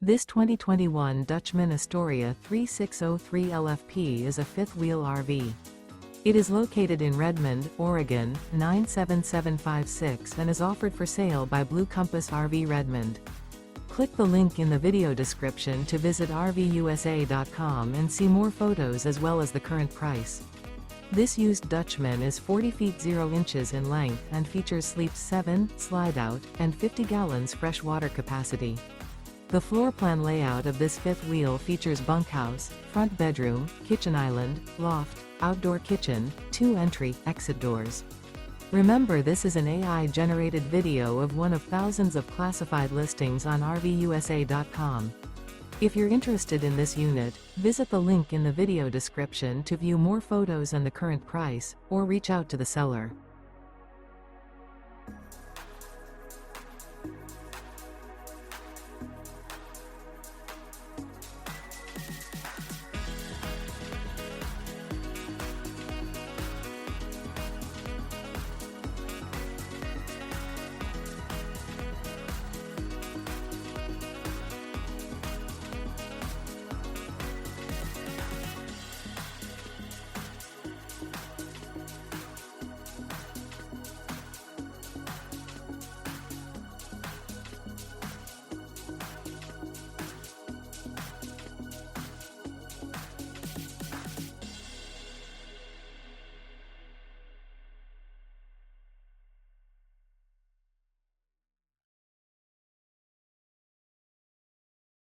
This 2021 Dutchmen Astoria 3603 LFP is a fifth-wheel RV. It is located in Redmond, Oregon, 97756 and is offered for sale by Blue Compass RV Redmond. Click the link in the video description to visit RVUSA.com and see more photos as well as the current price. This used Dutchman is 40 feet 0 inches in length and features sleeps 7, slide-out, and 50 gallons fresh water capacity. The floor plan layout of this fifth wheel features bunkhouse, front bedroom, kitchen island, loft, outdoor kitchen, 2 entry/exit doors. Remember, this is an AI-generated video of one of thousands of classified listings on RVUSA.com. If you're interested in this unit, visit the link in the video description to view more photos and the current price, or reach out to the seller.